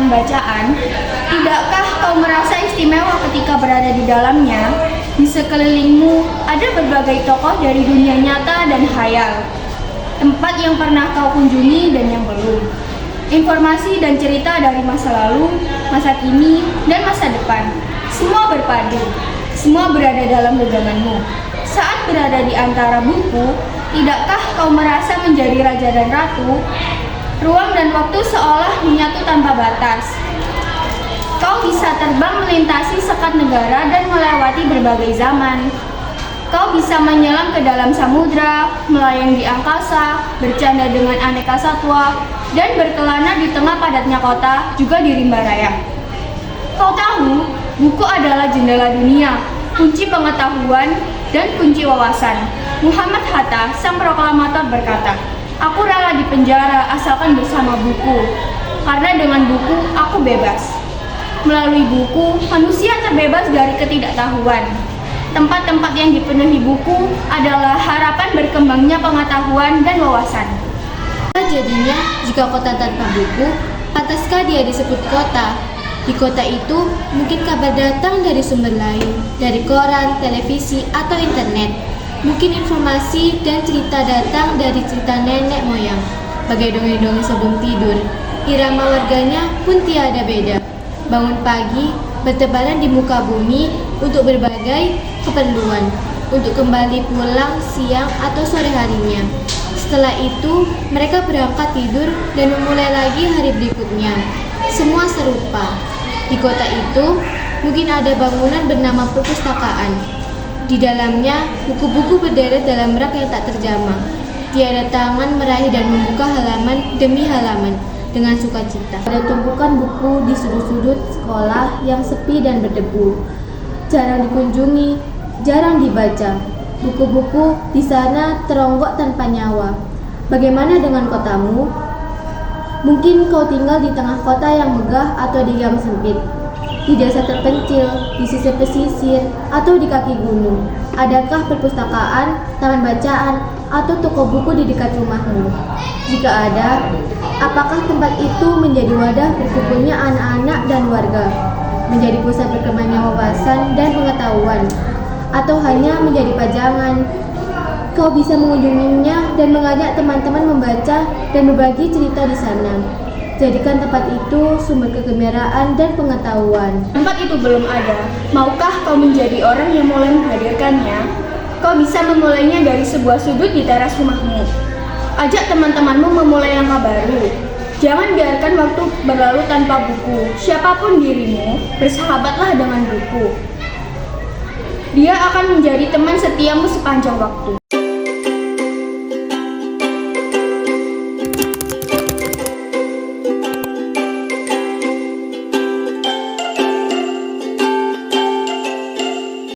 taman bacaan, tidakkah kau merasa istimewa ketika berada di dalamnya? Di sekelilingmu ada berbagai tokoh dari dunia nyata dan khayal, tempat yang pernah kau kunjungi dan yang belum. Informasi dan cerita dari masa lalu, masa kini, dan masa depan, semua berpadu, semua berada dalam genggamanmu. Saat berada di antara buku, tidakkah kau merasa menjadi raja dan ratu? Ruang dan waktu seolah menyatu tanpa batas. Kau bisa terbang melintasi sekat negara dan melewati berbagai zaman. Kau bisa menyelam ke dalam samudra, melayang di angkasa, bercanda dengan aneka satwa, dan berkelana di tengah padatnya kota, juga di rimba raya. Kau tahu, buku adalah jendela dunia, kunci pengetahuan, dan kunci wawasan. Muhammad Hatta, sang proklamator berkata, "Aku rela di penjara asalkan bersama buku, karena dengan buku aku bebas." Melalui buku, manusia terbebas dari ketidaktahuan. Tempat-tempat yang dipenuhi buku adalah harapan berkembangnya pengetahuan dan wawasan. Jadinya, jika kota tanpa buku, pantaskah dia disebut kota? Di kota itu, mungkin kabar datang dari sumber lain, dari koran, televisi, atau internet. Mungkin informasi dan cerita datang dari cerita nenek moyang, bagai dongeng-dongeng sebelum tidur. Irama warganya pun tiada beda. Bangun pagi, bertebaran di muka bumi untuk berbagai keperluan, untuk kembali pulang siang atau sore harinya. Setelah itu, mereka berangkat tidur dan memulai lagi hari berikutnya. Semua serupa. Di kota itu, mungkin ada bangunan bernama perpustakaan. Di dalamnya, buku-buku berderet dalam rak yang tak terjamah. Tiada tangan meraih dan membuka halaman demi halaman dengan sukacita. Ada tumpukan buku di sudut-sudut sekolah yang sepi dan berdebu. Jarang dikunjungi, jarang dibaca. Buku-buku di sana teronggok tanpa nyawa. Bagaimana dengan kotamu? Mungkin kau tinggal di tengah kota yang megah atau di gang sempit, di desa terpencil, di sisi pesisir, atau di kaki gunung. Adakah perpustakaan, taman bacaan, atau toko buku di dekat rumahmu? Jika ada, apakah tempat itu menjadi wadah berkumpulnya anak-anak dan warga, menjadi pusat berkembangnya wawasan dan pengetahuan, atau hanya menjadi pajangan? Kau bisa mengunjunginya dan mengajak teman-teman membaca dan berbagi cerita di sana. Jadikan tempat itu sumber kegembiraan dan pengetahuan. Tempat itu belum ada. Maukah kau menjadi orang yang mulai menghadirkannya? Kau bisa memulainya dari sebuah sudut di teras rumahmu. Ajak teman-temanmu memulai langkah baru. Jangan biarkan waktu berlalu tanpa buku. Siapapun dirimu, bersahabatlah dengan buku. Dia akan menjadi teman setiamu sepanjang waktu.